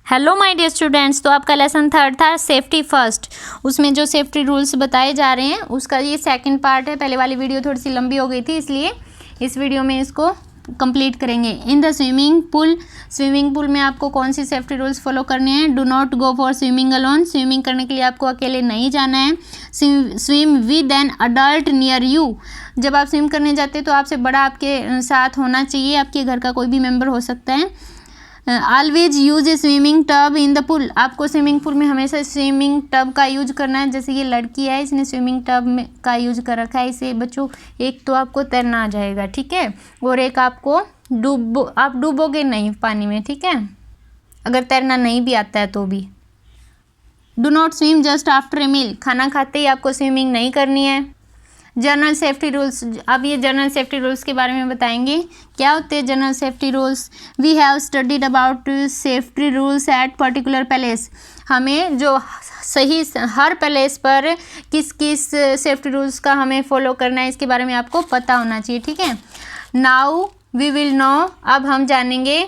Hello my dear students. तो आपका lesson third था सेफ्टी फर्स्ट। उसमें जो सेफ्टी रूल्स बताए जा रहे हैं उसका ये सेकंड पार्ट है। पहले वाली वीडियो थोड़ी सी लंबी हो गई थी, इसलिए इस वीडियो में इसको कंप्लीट करेंगे। इन द स्विमिंग पूल में आपको कौन सी सेफ्टी रूल्स फॉलो करने हैं? Do not go for swimming alone. Swimming करने के लिए आपको अकेले नहीं जाना है। Swim with an adult near you. जब आप स्विम करने जाते हैं तो आपसे बड़ा आपके साथ होना चाहिए, आपके घर का कोई भी मेम्बर हो सकता है। Always use A swimming tub in the pool. आपको स्विमिंग पूल में हमेशा स्विमिंग टब का यूज करना है। जैसे ये लड़की है, इसने स्विमिंग टब में का यूज कर रखा है। इसे बच्चों एक तो आपको तैरना आ जाएगा, ठीक है, और एक आपको आप डूबोगे नहीं पानी में, ठीक है, अगर तैरना नहीं भी आता है तो भी। Do not swim just after a meal. खाना खाते ही आपको स्विमिंग नहीं करनी है। General safety rules. अब ये जनरल सेफ्टी रूल्स के बारे में बताएंगे। क्या होते हैं general safety rules? We have studied about safety rules at particular place. हमें जो सही हर पैलेस पर किस किस सेफ्टी रूल्स का हमें फॉलो करना है इसके बारे में आपको पता होना चाहिए, ठीक है। Now we will know. अब हम जानेंगे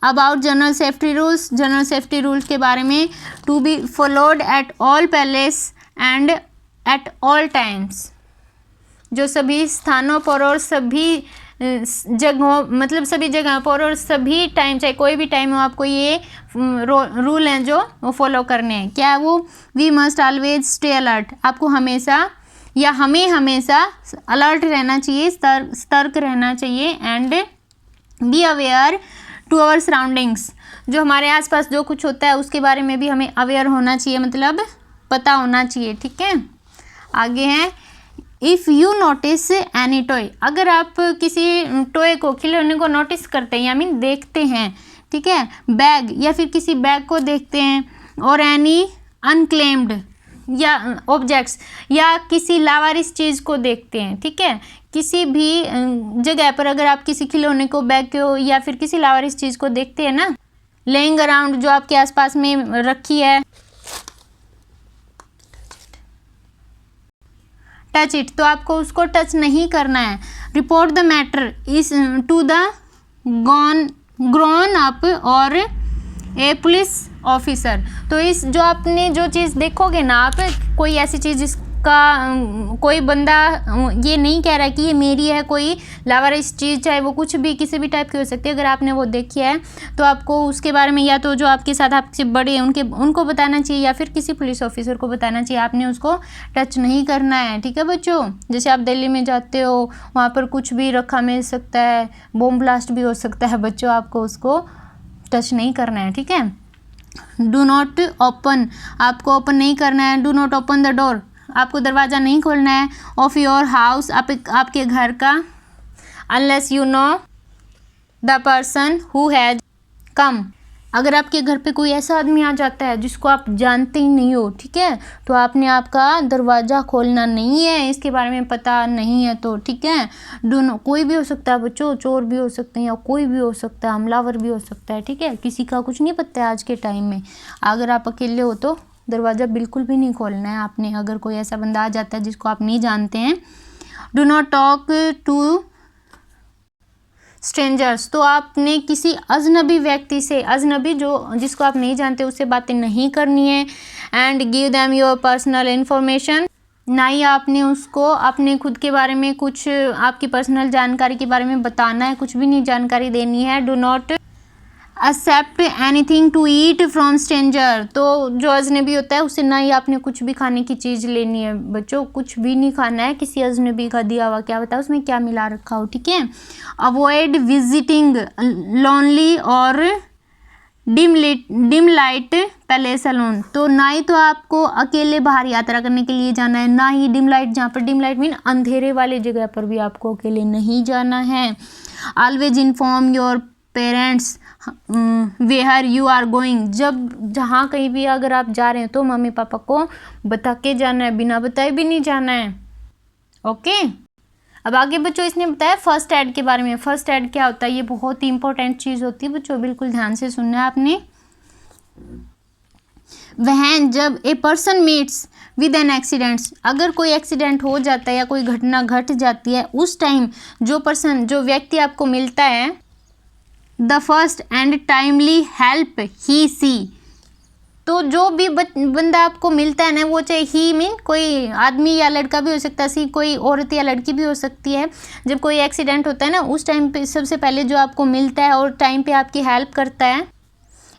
about general safety rules. General safety rules के बारे में। To be followed at all place and at all times. जो सभी स्थानों पर और सभी जगहों, मतलब सभी जगह पर और सभी टाइम, चाहे कोई भी टाइम हो, आपको ये रूल हैं जो वो फॉलो करने हैं। क्या है वो? We must always stay alert. आपको हमेशा या हमें हमेशा अलर्ट रहना चाहिए, सतर्क रहना चाहिए। And be aware to our surroundings. जो हमारे आसपास जो कुछ होता है उसके बारे में भी हमें अवेयर होना चाहिए, मतलब पता होना चाहिए, ठीक है। आगे है if you notice any toy. अगर आप किसी टॉय को, खिलौने को नोटिस करते हैं या मीन देखते हैं, ठीक है, बैग या फिर किसी बैग को देखते हैं, और एनी अनक्लेम्ड या ऑब्जेक्ट्स या किसी लावारिस चीज़ को देखते हैं, ठीक है, किसी भी जगह पर अगर आप किसी खिलौने को, बैग को या फिर किसी लावारिस चीज़ को देखते हैं ना, लेइंग अराउंड, जो आपके आसपास में रखी है, टच इट, तो आपको उसको टच नहीं करना है। Report the matter is to the grown up or a police officer. तो इस जो आपने जो चीज़ देखोगे ना, आप कोई ऐसी चीज़ जिसका कोई बंदा ये नहीं कह रहा कि ये मेरी है, कोई लावारिस चीज़, चाहे वो कुछ भी किसी भी टाइप की हो सकती है, अगर आपने वो देखी है तो आपको उसके बारे में या तो जो आपके साथ आपसे बड़े हैं उनको बताना चाहिए या फिर किसी पुलिस ऑफिसर को बताना चाहिए। आपने उसको टच नहीं करना है, ठीक है बच्चों। जैसे आप दिल्ली में जाते हो, वहाँ पर कुछ भी रखा मिल सकता है, बॉम्ब ब्लास्ट भी हो सकता है बच्चों, आपको उसको टच नहीं करना है, ठीक है। डू नॉट ओपन, आपको ओपन नहीं करना है। Do not open the door, आपको दरवाज़ा नहीं खोलना है ऑफ योर हाउस, आपके घर का, unless you know the person who has come. अगर आपके घर पे कोई ऐसा आदमी आ जाता है जिसको आप जानते ही नहीं हो, ठीक है, तो आपने आपका दरवाज़ा खोलना नहीं है, इसके बारे में पता नहीं है तो, ठीक है। दोनों, कोई भी हो सकता है बच्चों, चोर भी हो सकते हैं या कोई भी हो सकता है, हमलावर भी हो सकता है, ठीक है, किसी का कुछ नहीं पता है आज के टाइम में। अगर आप अकेले हो तो दरवाज़ा बिल्कुल भी नहीं खोलना है आपने, अगर कोई ऐसा बंदा आ जाता है जिसको आप नहीं जानते हैं। Do not talk to strangers, तो आपने किसी अजनबी व्यक्ति से, अजनबी जो जिसको आप नहीं जानते, उससे बातें नहीं करनी है। And give them your personal information, ना ही आपने उसको अपने खुद के बारे में कुछ, आपकी पर्सनल जानकारी के बारे में बताना है, कुछ भी नहीं जानकारी देनी है। Do not accept anything to eat from stranger, तो जो अजनबी होता है उससे ना ही आपने कुछ भी खाने की चीज़ लेनी है बच्चों, कुछ भी नहीं खाना है किसी अजनबी का दिया हुआ, क्या बताओ उसमें क्या मिला रखा हो, ठीक है। अवॉइड विजिटिंग लोनली और डिम लाइट पैलेस अलोन, तो ना ही तो आपको अकेले बाहर यात्रा करने के लिए जाना है, ना ही डिम लाइट, जहाँ पर डिम लाइट मीन अंधेरे वाले जगह पर भी आपको अकेले नहीं जाना है। Always inform your parents where you are going, जब जहाँ कहीं भी अगर आप जा रहे हैं तो मम्मी पापा को बता के जाना है, बिना बताए भी नहीं जाना है, ओके। अब आगे बच्चों इसने बताया फर्स्ट एड के बारे में। फर्स्ट एड क्या होता है? ये बहुत ही इंपॉर्टेंट चीज़ होती है बच्चों, बिल्कुल ध्यान से सुनना है आपने। वह जब a person meets with an accidents, अगर कोई एक्सीडेंट हो जाता है या कोई घटना घट जाती है, उस टाइम जो व्यक्ति आपको मिलता है the first and timely help ही सी। तो जो भी बंदा आपको मिलता है ना, वो चाहे ही मीन कोई आदमी या लड़का भी हो सकता है, सी कोई औरत या लड़की भी हो सकती है। जब कोई एक्सीडेंट होता है ना, उस टाइम पे सबसे पहले जो आपको मिलता है और टाइम पे आपकी हेल्प करता है,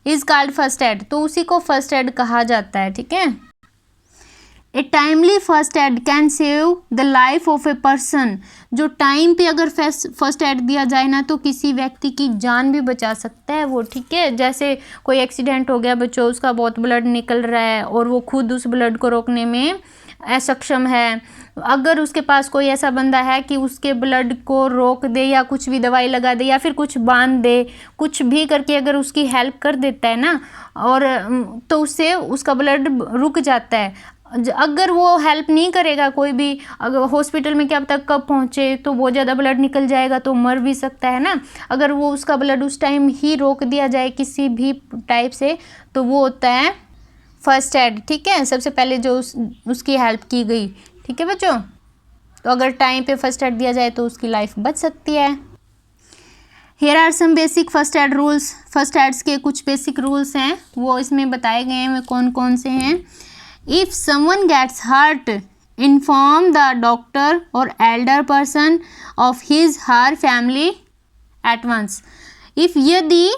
इज कॉल्ड फर्स्ट एड। तो उसी को फर्स्ट एड कहा जाता है, ठीक है। A timely first aid can save the life of a person. जो टाइम पे अगर फर्स्ट एड दिया जाए ना, तो किसी व्यक्ति की जान भी बचा सकता है वो, ठीक है। जैसे कोई एक्सीडेंट हो गया बच्चों, उसका बहुत ब्लड निकल रहा है और वो खुद उस ब्लड को रोकने में असक्षम है, अगर उसके पास कोई ऐसा बंदा है कि उसके ब्लड को रोक दे या कुछ भी दवाई लगा दे या फिर कुछ बांध दे, कुछ भी करके अगर उसकी हेल्प कर देता है ना, और तो उससे उसका ब्लड रुक जाता है। अगर वो हेल्प नहीं करेगा कोई भी, अगर हॉस्पिटल में क्या पता कब पहुँचे, तो बहुत ज़्यादा ब्लड निकल जाएगा तो मर भी सकता है ना। अगर वो उसका ब्लड उस टाइम ही रोक दिया जाए किसी भी टाइप से, तो वो होता है फर्स्ट एड, ठीक है। सबसे पहले जो उसकी हेल्प की गई, ठीक है बच्चों। तो अगर टाइम पे फर्स्ट एड दिया जाए तो उसकी लाइफ बच सकती है। Here are some basic first aid rules. First aids के कुछ बेसिक रूल्स हैं, वो इसमें बताए गए हैं, कौन कौन से हैं। If someone gets hurt, inform the doctor or elder person of his her family at once. If यदि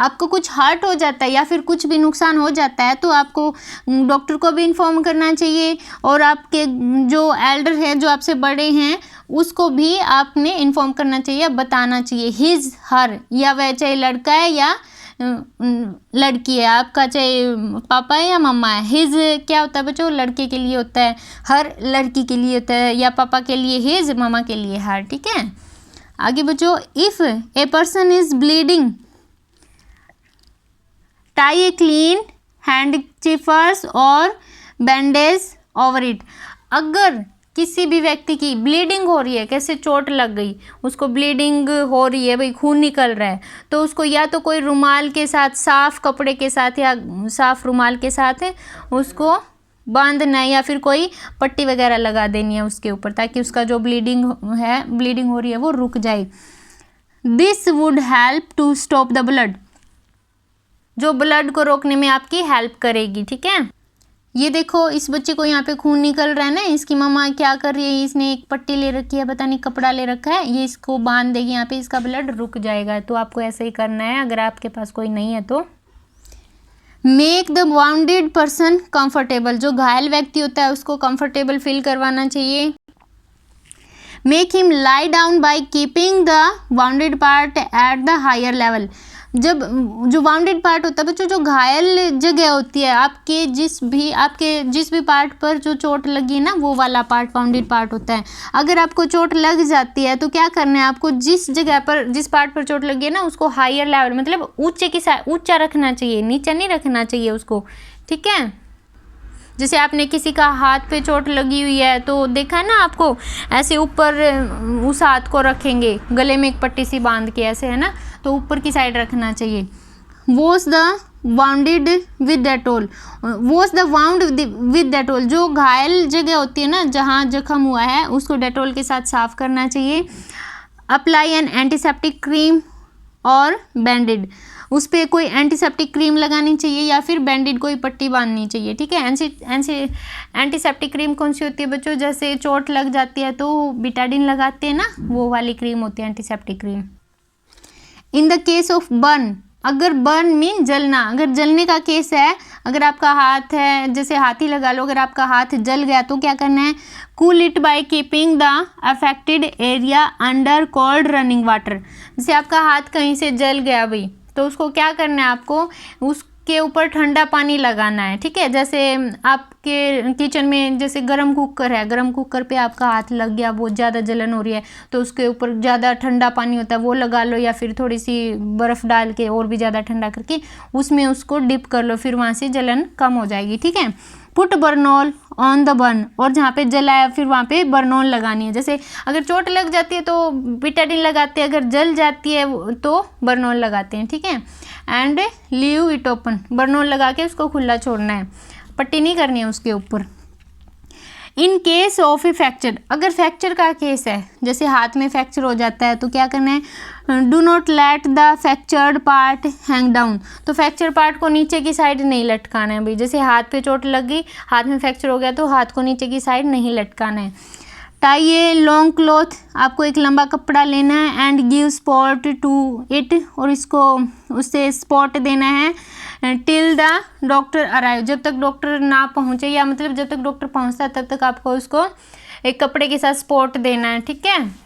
आपको कुछ हर्ट हो जाता है या फिर कुछ भी नुकसान हो जाता है, तो आपको डॉक्टर को भी इन्फॉर्म करना चाहिए और आपके जो एल्डर है, जो आपसे बड़े हैं, उसको भी आपने इन्फॉर्म करना चाहिए, बताना चाहिए। हिज हर, या वह चाहे लड़का है या लड़की है, आपका चाहे पापा है या मम्मा है। हिज क्या होता है बच्चों, लड़के के लिए होता है, हर लड़की के लिए होता है, या पापा के लिए हिज, मामा के लिए हर, ठीक है। आगे बच्चों, if a person is bleeding, tie a clean handkerchief और बैंडेज ओवर इट। अगर किसी भी व्यक्ति की ब्लीडिंग हो रही है, कैसे चोट लग गई, उसको ब्लीडिंग हो रही है, भाई खून निकल रहा है, तो उसको या तो कोई रुमाल के साथ, साफ कपड़े के साथ या साफ रुमाल के साथ उसको बांधना है, या फिर कोई पट्टी वगैरह लगा देनी है उसके ऊपर, ताकि उसका जो ब्लीडिंग हो रही है वो रुक जाए। This would help to stop the blood, जो ब्लड को रोकने में आपकी हेल्प करेगी, ठीक है। ये देखो, इस बच्चे को यहाँ पे खून निकल रहा है ना, इसकी मम्मा क्या कर रही है, इसने एक पट्टी ले रखी है, पता नहीं कपड़ा ले रखा है, ये इसको बांध देगी यहाँ पे, इसका ब्लड रुक जाएगा। तो आपको ऐसा ही करना है, अगर आपके पास कोई नहीं है तो। Make the bounded person comfortable, जो घायल व्यक्ति होता है उसको कंफर्टेबल फील करवाना चाहिए। Make him lie down by keeping the wounded part at the higher level. जब जो वाउंडेड पार्ट होता है बच्चों, जो घायल जगह होती है, आपके जिस भी पार्ट पर जो चोट लगी है ना, वो वाला पार्ट वाउंडेड पार्ट होता है। अगर आपको चोट लग जाती है तो क्या करना है आपको, जिस जगह पर, जिस पार्ट पर चोट लगी है ना, उसको हायर लेवल, मतलब ऊंचा रखना चाहिए, नीचा नहीं रखना चाहिए उसको, ठीक है। जैसे आपने किसी का हाथ पे चोट लगी हुई है, तो देखा है ना आपको, ऐसे ऊपर उस हाथ को रखेंगे, गले में एक पट्टी सी बांध के ऐसे, है ना, तो ऊपर की साइड रखना चाहिए। Wash the bounded with Dettol, wash the wound with Dettol, जो घायल जगह होती है ना, जहाँ जख्म हुआ है, उसको डेटोल के साथ साफ करना चाहिए। अप्लाई एन एंटीसेप्टिक क्रीम और बैंडेड, उस पर कोई एंटीसेप्टिक क्रीम लगानी चाहिए या फिर बैंडेड कोई पट्टी बांधनी चाहिए, ठीक है। एंटीसेप्टिक क्रीम कौन सी होती है बच्चों, जैसे चोट लग जाती है तो बिटाडिन लगाते हैं ना, वो वाली क्रीम होती है antiseptic cream. In the case of burn, अगर बर्न मीन जलना, अगर जलने का केस है, अगर आपका हाथ है, जैसे हाथी लगा लो, अगर आपका हाथ जल गया तो क्या करना है, cool it by keeping the affected area under cold running water. जैसे आपका हाथ कहीं से जल गया भाई, तो उसको क्या करना है, आपको उसके ऊपर ठंडा पानी लगाना है, ठीक है। जैसे आपके किचन में जैसे गरम कुकर है, गरम कुकर पे आपका हाथ लग गया, बहुत ज़्यादा जलन हो रही है, तो उसके ऊपर ज़्यादा ठंडा पानी होता है वो लगा लो, या फिर थोड़ी सी बर्फ़ डाल के और भी ज़्यादा ठंडा करके उसमें उसको डिप कर लो, फिर वहाँ से जलन कम हो जाएगी, ठीक है। Put Burnol on the burn, और जहाँ पे जला है फिर वहाँ पे बर्नॉल लगानी है। जैसे अगर चोट लग जाती है तो बिटाडिन लगाते हैं, अगर जल जाती है तो बर्नॉल लगाते हैं, ठीक है। And leave it open, Burnol लगा के उसको खुला छोड़ना है, पट्टी नहीं करनी है उसके ऊपर। In case of A fracture, अगर फ्रैक्चर का केस है, जैसे हाथ में फ्रैक्चर हो जाता है तो क्या करना है, do not let the fractured part hang down, तो फ्रैक्चर पार्ट को नीचे की साइड नहीं लटकाना है भाई। जैसे हाथ पे चोट लग गई, हाथ में फ्रैक्चर हो गया तो हाथ को नीचे की साइड नहीं लटकाना है। टाई ए लॉन्ग क्लॉथ, आपको एक लंबा कपड़ा लेना है, and give spot to it, और इसको उससे स्पॉट देना है, टिल द डॉक्टर अराइव, जब तक डॉक्टर ना पहुँचे, या मतलब जब तक डॉक्टर पहुँचता है तब तक आपको उसको एक कपड़े के साथ स्पॉट देना है, ठीक है।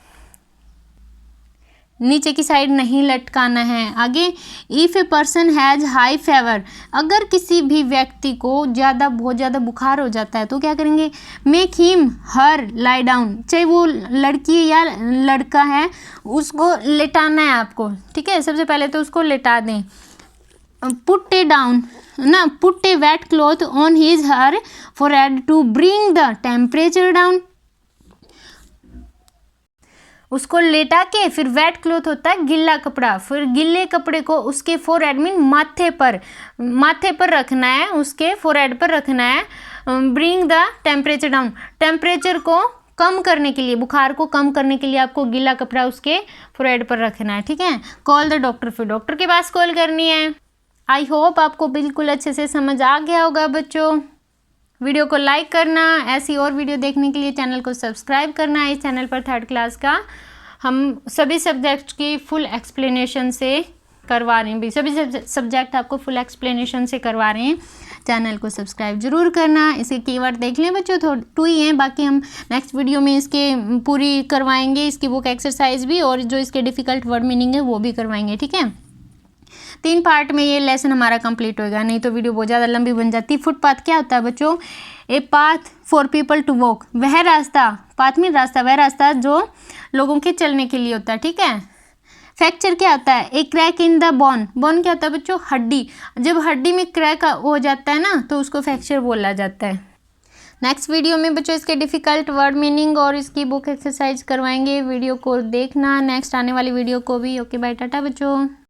नीचे की साइड नहीं लटकाना है। आगे, if a person has high fever, अगर किसी भी व्यक्ति को बहुत ज़्यादा बुखार हो जाता है तो क्या करेंगे, make him her lie down, चाहे वो लड़की या लड़का है उसको लेटाना है आपको, ठीक है। सबसे पहले तो उसको लेटा दें। पुट ए डाउन ना, put a wet cloth on his her forehead to bring the temperature down, उसको लेटा के फिर वेट क्लॉथ होता है गिल्ला कपड़ा, फिर गिल्ले कपड़े को उसके फोरहेड मीन माथे पर रखना है, उसके फोरहेड पर रखना है। Bring the temperature down, temperature को कम करने के लिए, बुखार को कम करने के लिए आपको गिल्ला कपड़ा उसके फोरहेड पर रखना है, ठीक है। कॉल द डॉक्टर, फिर डॉक्टर के पास कॉल करनी है। आई होप आपको बिल्कुल अच्छे से समझ आ गया होगा बच्चों। वीडियो को लाइक करना, ऐसी और वीडियो देखने के लिए चैनल को सब्सक्राइब करना। इस चैनल पर थर्ड क्लास का हम सभी सब्जेक्ट की फुल एक्सप्लेनेशन से करवा रहे हैं भी, सभी सब्जेक्ट आपको फुल एक्सप्लेनेशन से करवा रहे हैं। चैनल को सब्सक्राइब जरूर करना। इसके कीवर्ड देख लें बच्चों, टू ही हैं, बाकी हम नेक्स्ट वीडियो में इसके पूरी करवाएंगे, इसकी बुक एक्सरसाइज भी, और जो इसके डिफ़िकल्ट वर्ड मीनिंग है वो भी करवाएंगे, ठीक है। 3 पार्ट में ये लेसन हमारा कंप्लीट होगा, नहीं तो वीडियो बहुत ज़्यादा लंबी बन जाती। फुटपाथ क्या होता है बच्चों, a path for people to walk, वह रास्ता, पाथ में रास्ता, वह रास्ता जो लोगों के चलने के लिए होता है, ठीक है। फ्रैक्चर क्या होता है, a crack in the bone, bone क्या होता है बच्चों, हड्डी, जब हड्डी में क्रैक हो जाता है ना तो उसको फ्रैक्चर बोला जाता है। नेक्स्ट वीडियो में बच्चों इसके डिफ़िकल्ट वर्ड मीनिंग और इसकी बुक एक्सरसाइज करवाएंगे, वीडियो को देखना, नेक्स्ट आने वाली वीडियो को भी। ओके बाय, टाटा बच्चों।